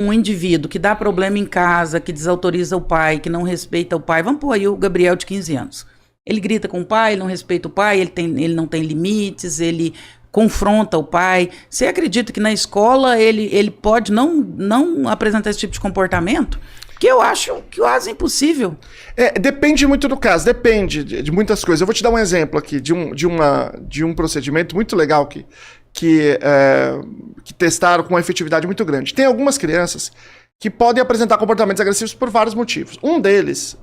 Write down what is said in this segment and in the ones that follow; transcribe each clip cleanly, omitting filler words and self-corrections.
um indivíduo que dá problema em casa, que desautoriza o pai, que não respeita o pai, vamos pôr aí o Gabriel de 15 anos. Ele grita com o pai, ele não respeita o pai, ele não tem limites, ele confronta o pai. Você acredita que na escola ele pode não apresentar esse tipo de comportamento? Que eu acho quase impossível. Depende muito do caso, depende de muitas coisas. Eu vou te dar um exemplo aqui de um procedimento muito legal que testaram com uma efetividade muito grande. Tem algumas crianças que podem apresentar comportamentos agressivos por vários motivos. Um deles,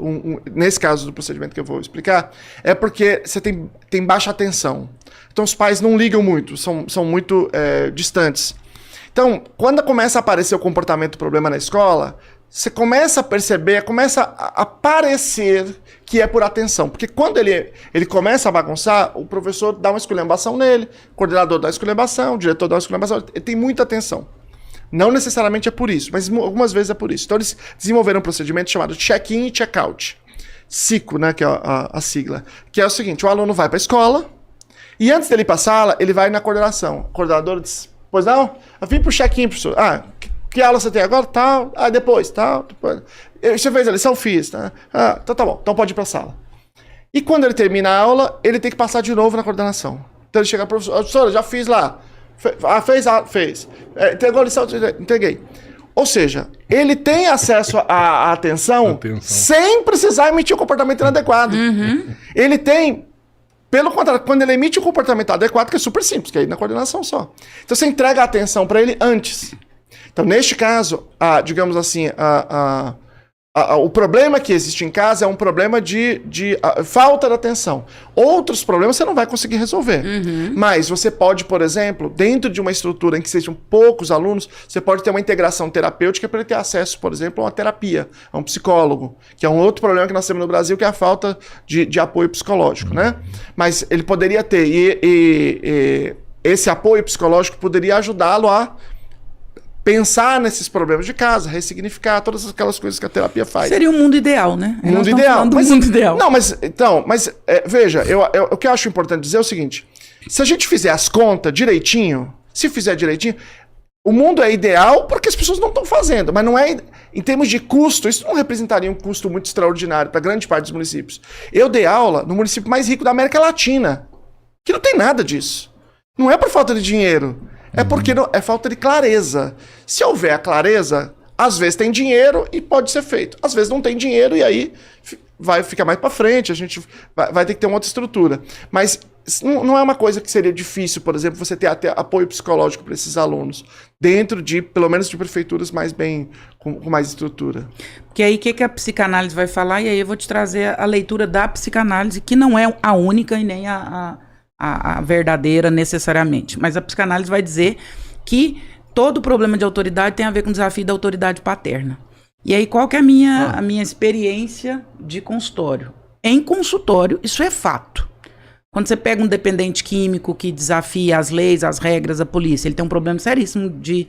nesse caso do procedimento que eu vou explicar, é porque você tem baixa atenção. Então os pais não ligam muito, são muito distantes. Então, quando começa a aparecer o comportamento problema na escola, você começa a perceber, começa a parecer que é por atenção. Porque quando ele começa a bagunçar, o professor dá uma esculhambação nele, o coordenador dá uma esculhambação, o diretor dá uma esculhambação, ele tem muita atenção. Não necessariamente é por isso, mas algumas vezes é por isso. Então eles desenvolveram um procedimento chamado check-in e check-out. CICO, né, que é a sigla. Que é o seguinte, o aluno vai para a escola e antes dele ir para a sala, ele vai na coordenação. O coordenador diz, pois não? Eu vim para o check-in, professor. Que aula você tem agora? Tal. Depois, tal. Depois. Você fez a lição? Fiz. Tá? Então tá bom. Então pode ir para a sala. E quando ele termina a aula, ele tem que passar de novo na coordenação. Então ele chega para o professor, professora, já fiz lá. Fez. Entregou a lição? Entreguei. Ou seja, ele tem acesso à atenção sem precisar emitir um comportamento inadequado. Uhum. Ele tem... Pelo contrário, quando ele emite um comportamento adequado, que é super simples, que é ir na coordenação só. Então você entrega a atenção para ele antes. Então, neste caso, digamos assim, o problema que existe em casa é um problema de falta de atenção. Outros problemas você não vai conseguir resolver. Uhum. Mas você pode, por exemplo, dentro de uma estrutura em que sejam poucos alunos, você pode ter uma integração terapêutica para ele ter acesso, por exemplo, a uma terapia, a um psicólogo, que é um outro problema que nós temos no Brasil, que é a falta de apoio psicológico, né? Mas ele poderia ter, e esse apoio psicológico poderia ajudá-lo a pensar nesses problemas de casa, ressignificar todas aquelas coisas que a terapia faz. Seria o mundo ideal, né? Mundo ideal. Mundo ideal. Não, mas veja, o que eu acho importante dizer é o seguinte, se a gente fizer as contas direitinho, o mundo é ideal porque as pessoas não estão fazendo, mas não é, em termos de custo, isso não representaria um custo muito extraordinário para grande parte dos municípios. Eu dei aula no município mais rico da América Latina, que não tem nada disso. Não é por falta de dinheiro. É porque é falta de clareza. Se houver a clareza, às vezes tem dinheiro e pode ser feito. Às vezes não tem dinheiro e aí vai ficar mais para frente, a gente vai ter que ter uma outra estrutura. Mas não é uma coisa que seria difícil, por exemplo, você ter até apoio psicológico para esses alunos, dentro de, pelo menos, de prefeituras com mais estrutura. Porque aí o que a psicanálise vai falar? E aí eu vou te trazer a leitura da psicanálise, que não é a única e nem a verdadeira necessariamente. Mas a psicanálise vai dizer que todo problema de autoridade tem a ver com o desafio da autoridade paterna. E aí qual que é a minha experiência de consultório? Em consultório, isso é fato. Quando você pega um dependente químico que desafia as leis, as regras, a polícia, ele tem um problema seríssimo de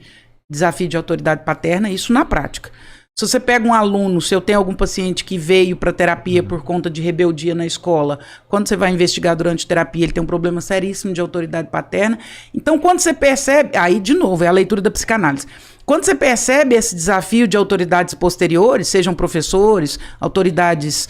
desafio de autoridade paterna, isso na prática. Se você pega um aluno, se eu tenho algum paciente que veio para terapia por conta de rebeldia na escola, quando você vai investigar durante terapia, ele tem um problema seríssimo de autoridade paterna. Então, quando você percebe, aí de novo, é a leitura da psicanálise. Quando você percebe esse desafio de autoridades posteriores, sejam professores, autoridades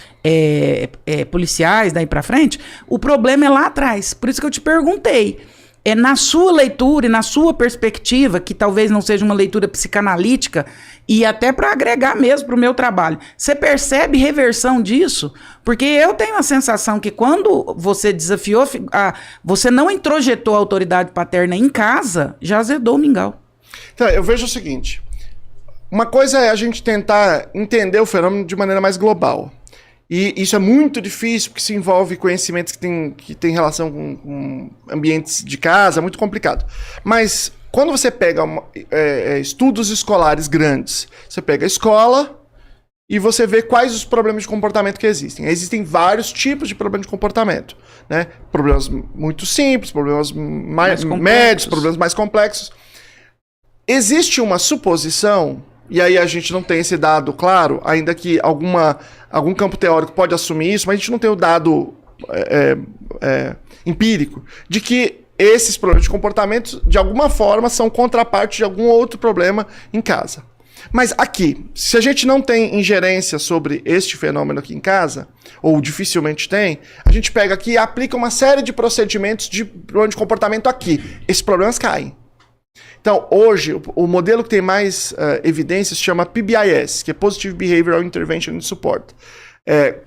policiais, daí para frente, o problema é lá atrás. Por isso que eu te perguntei. É na sua leitura e na sua perspectiva, que talvez não seja uma leitura psicanalítica, e até para agregar mesmo para o meu trabalho, você percebe reversão disso? Porque eu tenho a sensação que quando você desafiou, você não introjetou a autoridade paterna em casa, já azedou o mingau. Então, eu vejo o seguinte, uma coisa é a gente tentar entender o fenômeno de maneira mais global. E isso é muito difícil, porque se envolve conhecimentos que tem relação com ambientes de casa, é muito complicado. Mas quando você pega estudos escolares grandes, você pega a escola e você vê quais os problemas de comportamento que existem. Existem vários tipos de problemas de comportamento, né? Problemas muito simples, problemas mais médios, problemas mais complexos. Existe uma suposição, e aí a gente não tem esse dado claro, ainda que algum campo teórico pode assumir isso, mas a gente não tem o dado empírico, de que esses problemas de comportamento, de alguma forma, são contraparte de algum outro problema em casa. Mas aqui, se a gente não tem ingerência sobre este fenômeno aqui em casa, ou dificilmente tem, a gente pega aqui e aplica uma série de procedimentos de comportamento aqui. Esses problemas caem. Então, hoje, o modelo que tem mais evidências se chama PBIS, que é Positive Behavioral Intervention and Support.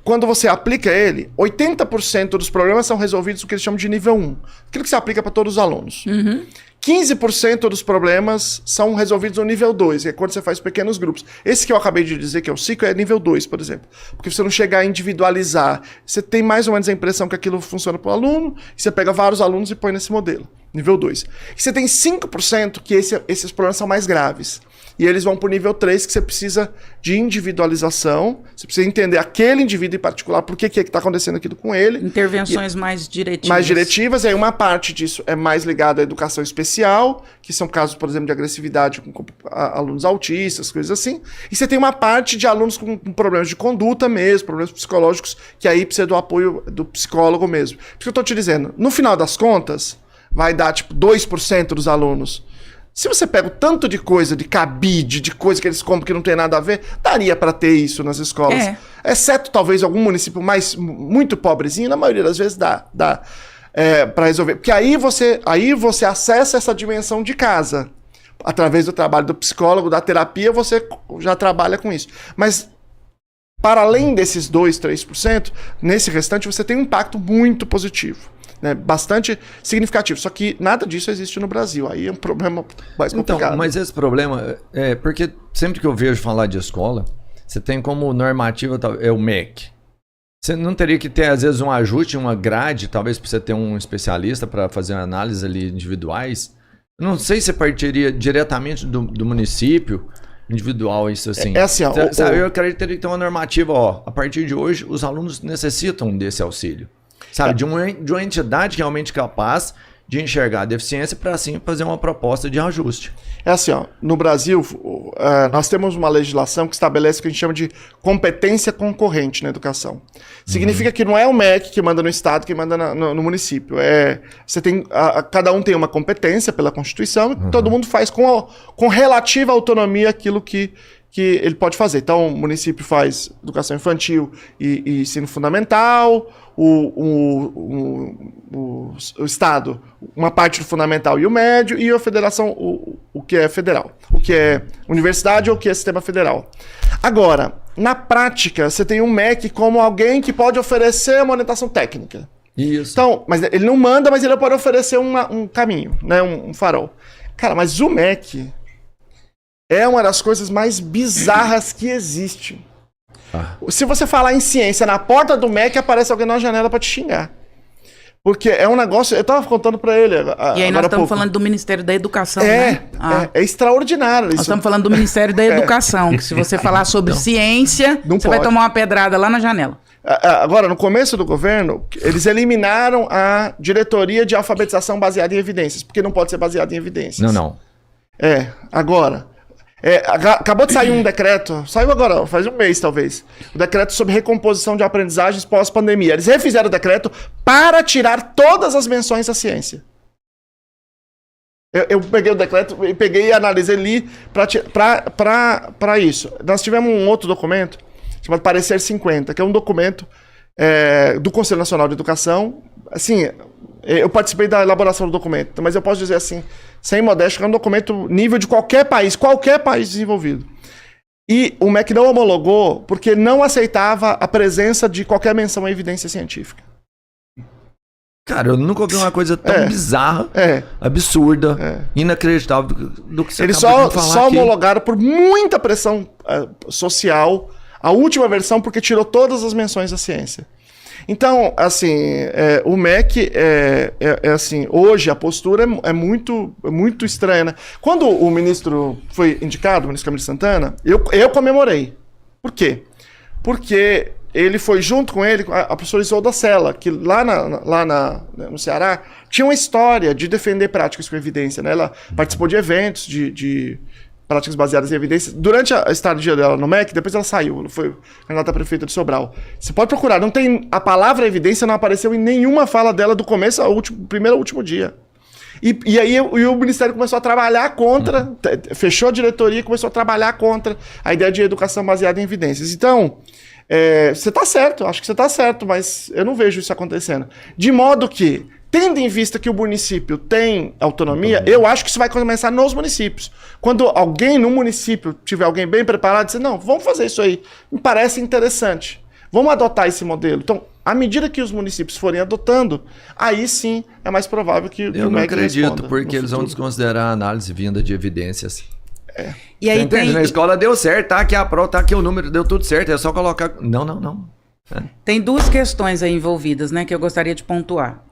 Quando você aplica ele, 80% dos problemas são resolvidos no que eles chamam de nível 1. Aquilo que se aplica para todos os alunos. 15% dos problemas são resolvidos no nível 2, que é quando você faz pequenos grupos. Esse que eu acabei de dizer, que é o ciclo, é nível 2, por exemplo. Porque você não chega a individualizar. Você tem mais ou menos a impressão que aquilo funciona para o aluno, e você pega vários alunos e põe nesse modelo. Nível 2. E você tem 5% que esses problemas são mais graves. E eles vão para o nível 3, que você precisa de individualização. Você precisa entender aquele indivíduo em particular, por que está acontecendo aquilo com ele. Intervenções mais diretivas. Mais diretivas. E aí uma parte disso é mais ligada à educação especial, que são casos, por exemplo, de agressividade com alunos autistas, coisas assim. E você tem uma parte de alunos com problemas de conduta mesmo, problemas psicológicos, que aí precisa do apoio do psicólogo mesmo. Por isso que eu estou te dizendo, no final das contas, vai dar tipo 2% dos alunos. Se você pega o tanto de coisa, de cabide, de coisa que eles compram que não tem nada a ver, daria para ter isso nas escolas. Exceto talvez algum município muito pobrezinho, na maioria das vezes dá para resolver. Porque aí você acessa essa dimensão de casa. Através do trabalho do psicólogo, da terapia, você já trabalha com isso. Mas para além desses 2, 3%, nesse restante você tem um impacto muito positivo. Né, bastante significativo. Só que nada disso existe no Brasil. Aí é um problema mais complicado. Então, mas esse problema é porque sempre que eu vejo falar de escola, você tem como normativa o MEC. Você não teria que ter, às vezes, um ajuste, uma grade, talvez para você ter um especialista para fazer análises ali individuais? Eu não sei se partiria diretamente do município individual, isso assim. Assim, ó, eu acredito que teria que ter uma normativa, a partir de hoje, os alunos necessitam desse auxílio. Sabe, de uma entidade realmente capaz de enxergar a deficiência para assim fazer uma proposta de ajuste. É assim, ó, no Brasil, nós temos uma legislação que estabelece o que a gente chama de competência concorrente na educação. Significa que não é o MEC que manda no estado, que manda no município. Você tem, cada um tem uma competência pela Constituição, e todo mundo faz com relativa autonomia aquilo que ele pode fazer. Então, o município faz educação infantil e ensino fundamental, o Estado, uma parte do fundamental e o médio, e a federação, o que é federal, o que é universidade ou o que é sistema federal. Agora, na prática, você tem um MEC como alguém que pode oferecer uma orientação técnica. Isso. Então, mas ele não manda, mas ele pode oferecer um caminho, né, um farol. Cara, mas o MEC é uma das coisas mais bizarras que existe. Se você falar em ciência, na porta do MEC aparece alguém na janela pra te xingar. Porque é um negócio... Eu tava contando pra ele E aí nós estamos falando do Ministério da Educação, né? É extraordinário isso. Nós estamos falando do Ministério da Educação, que se você falar sobre ciência, você vai tomar uma pedrada lá na janela. Agora, no começo do governo, eles eliminaram a diretoria de alfabetização baseada em evidências, porque não pode ser baseada em evidências. Não. Agora... acabou de sair um decreto, saiu agora, faz um mês talvez, o decreto sobre recomposição de aprendizagens pós-pandemia. Eles refizeram o decreto para tirar todas as menções à ciência. Eu peguei o decreto e analisei ali para isso. Nós tivemos um outro documento chamado Parecer 50, que é um documento do Conselho Nacional de Educação. Assim, eu participei da elaboração do documento, mas eu posso dizer assim, sem modéstia, que é um documento nível de qualquer país desenvolvido. E o MEC não homologou porque não aceitava a presença de qualquer menção à evidência científica. Cara, eu nunca ouvi uma coisa tão bizarra, absurda, inacreditável do que você Eles acabou de falar só aqui. homologaram por muita pressão social a última versão porque tirou todas as menções à ciência. Então, assim, o MEC assim, hoje a postura é muito estranha, né? Quando o ministro foi indicado, o ministro Camilo Santana, eu comemorei. Por quê? Porque ele foi junto com ele, a professora Isolda Sela, que lá no Ceará tinha uma história de defender práticas com evidência, né? Ela participou de eventos de práticas baseadas em evidências. Durante a estadia dela no MEC, depois ela saiu, ela foi candidata a prefeita de Sobral. Você pode procurar, não tem a palavra evidência, não apareceu em nenhuma fala dela do começo ao primeiro ao último dia. E aí o Ministério começou a trabalhar contra, fechou a diretoria e começou a trabalhar contra a ideia de educação baseada em evidências. Então, você está certo, acho que você está certo, mas eu não vejo isso acontecendo. De modo que, tendo em vista que o município tem autonomia, eu acho que isso vai começar nos municípios. Quando alguém no município tiver alguém bem preparado, dizer, não, vamos fazer isso aí, me parece interessante. Vamos adotar esse modelo. Então, à medida que os municípios forem adotando, aí sim é mais provável que o MEC Eu não acredito, responda porque no eles vão futuro. desconsiderar a análise vinda de evidências. E aí Você entende? tem, Na escola deu certo, tá aqui a prova, tá aqui o número, deu tudo certo, é só colocar... Não. tem duas questões aí envolvidas, né, que eu gostaria de pontuar.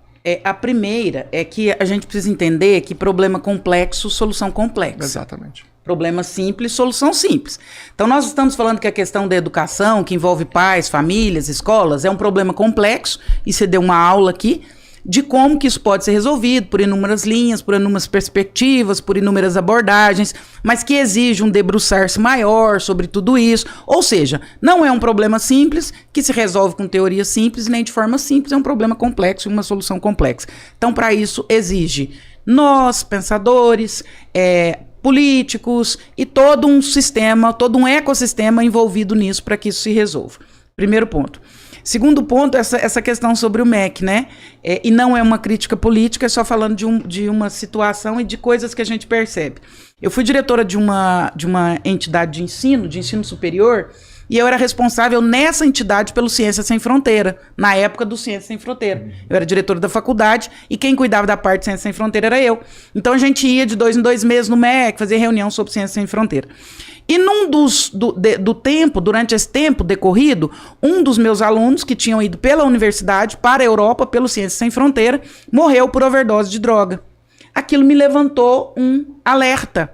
A primeira é que a gente precisa entender que problema complexo, solução complexa. Exatamente. Problema simples, solução simples. Então, nós estamos falando que a questão da educação, que envolve pais, famílias, escolas, é um problema complexo, e você deu uma aula aqui, de como que isso pode ser resolvido, por inúmeras linhas, por inúmeras perspectivas, por inúmeras abordagens, mas que exige um debruçar-se maior sobre tudo isso. Ou seja, não é um problema simples, que se resolve com teoria simples, nem de forma simples, é um problema complexo e uma solução complexa. Então, para isso, exige nós, pensadores, políticos e todo um sistema, todo um ecossistema envolvido nisso para que isso se resolva. Primeiro ponto. Segundo ponto, essa questão sobre o MEC, né? E não é uma crítica política, é só falando de uma situação e de coisas que a gente percebe. Eu fui diretora de uma entidade de ensino superior, e eu era responsável nessa entidade pelo Ciência Sem Fronteira, na época do Ciência Sem Fronteira. Eu era diretora da faculdade e quem cuidava da parte de Ciência Sem Fronteira era eu. Então a gente ia de 2 em 2 meses no MEC, fazer reunião sobre Ciência Sem Fronteira. E durante esse tempo decorrido, um dos meus alunos, que tinham ido pela universidade para a Europa, pelo Ciência Sem Fronteira, morreu por overdose de droga. Aquilo me levantou um alerta.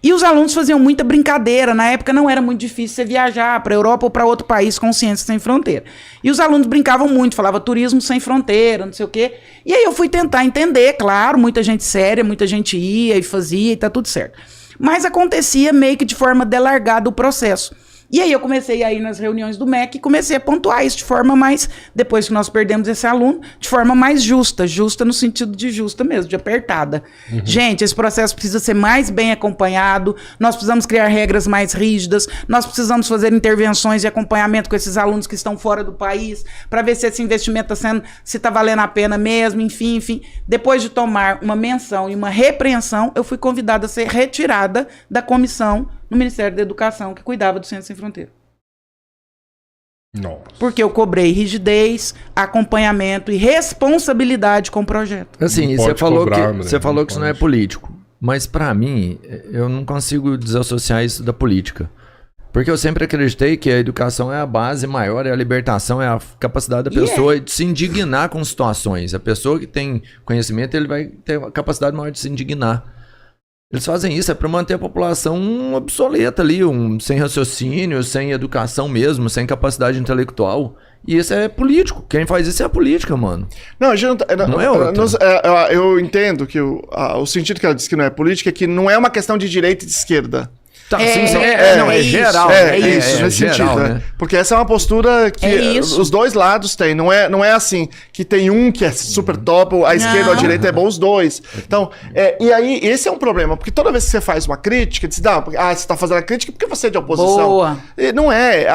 E os alunos faziam muita brincadeira. Na época não era muito difícil você viajar para a Europa ou para outro país com Ciência Sem Fronteira. E os alunos brincavam muito, falavam turismo sem fronteira, não sei o quê. E aí eu fui tentar entender, claro, muita gente séria, muita gente ia e fazia e tá tudo certo. Mas acontecia meio que de forma delargada o processo. E aí eu comecei a ir nas reuniões do MEC e comecei a pontuar isso de forma mais, depois que nós perdemos esse aluno, de forma mais justa no sentido de justa mesmo, de apertada. Gente, esse processo precisa ser mais bem acompanhado, nós precisamos criar regras mais rígidas, nós precisamos fazer intervenções de acompanhamento com esses alunos que estão fora do país, para ver se esse investimento está valendo a pena mesmo, enfim. Depois de tomar uma menção e uma repreensão, eu fui convidada a ser retirada da comissão no Ministério da Educação, que cuidava do Ciência Sem Fronteira. Nossa. Porque eu cobrei rigidez, acompanhamento e responsabilidade com o projeto. Assim, Não você pode falou cobrar, que, você falou que isso não é político. Mas pra mim, eu não consigo desassociar isso da política. Porque eu sempre acreditei que a educação é a base maior, é a libertação, é a capacidade da pessoa de se indignar com situações. A pessoa que tem conhecimento, ele vai ter a capacidade maior de se indignar. Eles fazem isso para manter a população obsoleta ali, sem raciocínio, sem educação mesmo, sem capacidade intelectual. E isso é político. Quem faz isso é a política, mano. Não, a gente Não é outra. eu entendo que o sentido que ela disse que não é política é que não é uma questão de direita e de esquerda. Tá, É, sim, não, é geral. Isso, nesse geral, sentido. né? Né? Porque essa é uma postura que os dois lados têm. Não é assim, que tem um que é super top, a esquerda ou a direita é bom, os dois. Então, e aí, esse é um problema, porque toda vez que você faz uma crítica, você você está fazendo a crítica porque você é de oposição. Boa. E não é.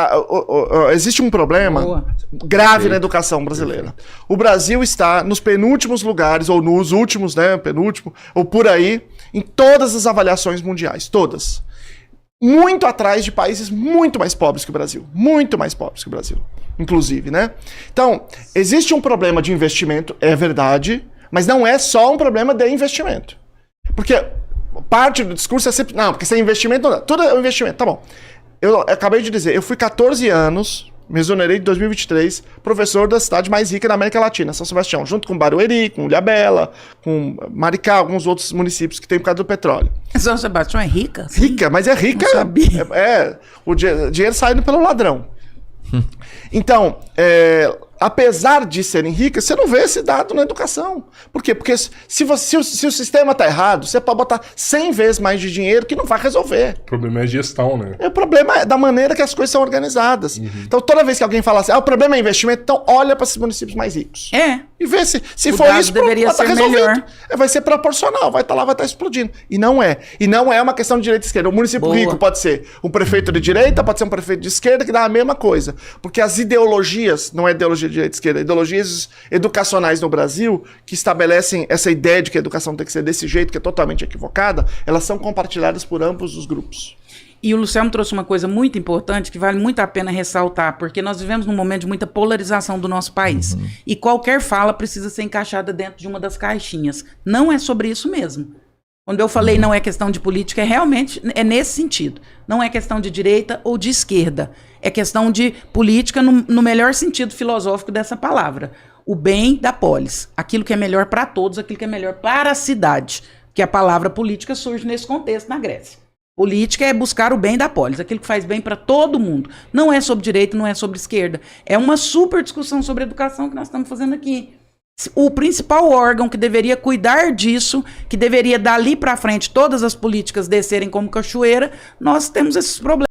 Existe um problema grave na educação brasileira. O Brasil está nos penúltimos lugares, ou nos últimos, né, penúltimo, ou por aí, em todas as avaliações mundiais, todas. Muito atrás de países muito mais pobres que o Brasil. Muito mais pobres que o Brasil, inclusive, né? Então, existe um problema de investimento, é verdade, mas não é só um problema de investimento. Porque parte do discurso é sempre... Não, porque sem investimento não dá. Tudo é um investimento, tá bom. Eu acabei de dizer, eu fui 14 anos... Me exonerei de 2023, professor da cidade mais rica da América Latina, São Sebastião, junto com Barueri, com Ilhabela, com Maricá, alguns outros municípios que tem por causa do petróleo. São Sebastião é rica? Sim. Rica, mas é rica. Não sabia. O dinheiro saindo pelo ladrão. Então, apesar de serem ricas, você não vê esse dado na educação. Por quê? Porque se o sistema está errado, você pode botar 100 vezes mais de dinheiro que não vai resolver. O problema é a gestão, né? O problema é da maneira que as coisas são organizadas. Então, toda vez que alguém fala assim, o problema é investimento, então olha para esses municípios mais ricos. E vê se O for dado isso, deveria tá ser resolvido. melhor. Vai ser proporcional, vai estar lá, vai estar explodindo. E não é. E não é uma questão de direita e esquerda. O município Boa. rico pode ser um prefeito de direita, pode ser um prefeito de esquerda, que dá a mesma coisa. Porque as ideologias, não é ideologia de direita e esquerda, ideologias educacionais no Brasil, que estabelecem essa ideia de que a educação tem que ser desse jeito, que é totalmente equivocada, elas são compartilhadas por ambos os grupos. E o Luciano trouxe uma coisa muito importante que vale muito a pena ressaltar, porque nós vivemos num momento de muita polarização do nosso país. E qualquer fala precisa ser encaixada dentro de uma das caixinhas. Não é sobre isso mesmo. Quando eu falei não é questão de política, realmente nesse sentido. Não é questão de direita ou de esquerda. É questão de política no melhor sentido filosófico dessa palavra. O bem da polis. Aquilo que é melhor para todos, aquilo que é melhor para a cidade. Que a palavra política surge nesse contexto na Grécia. Política é buscar o bem da polis, aquilo que faz bem para todo mundo. Não é sobre direita, não é sobre esquerda. É uma super discussão sobre educação que nós estamos fazendo aqui. O principal órgão que deveria cuidar disso, que deveria dali para frente todas as políticas descerem como cachoeira, nós temos esses problemas.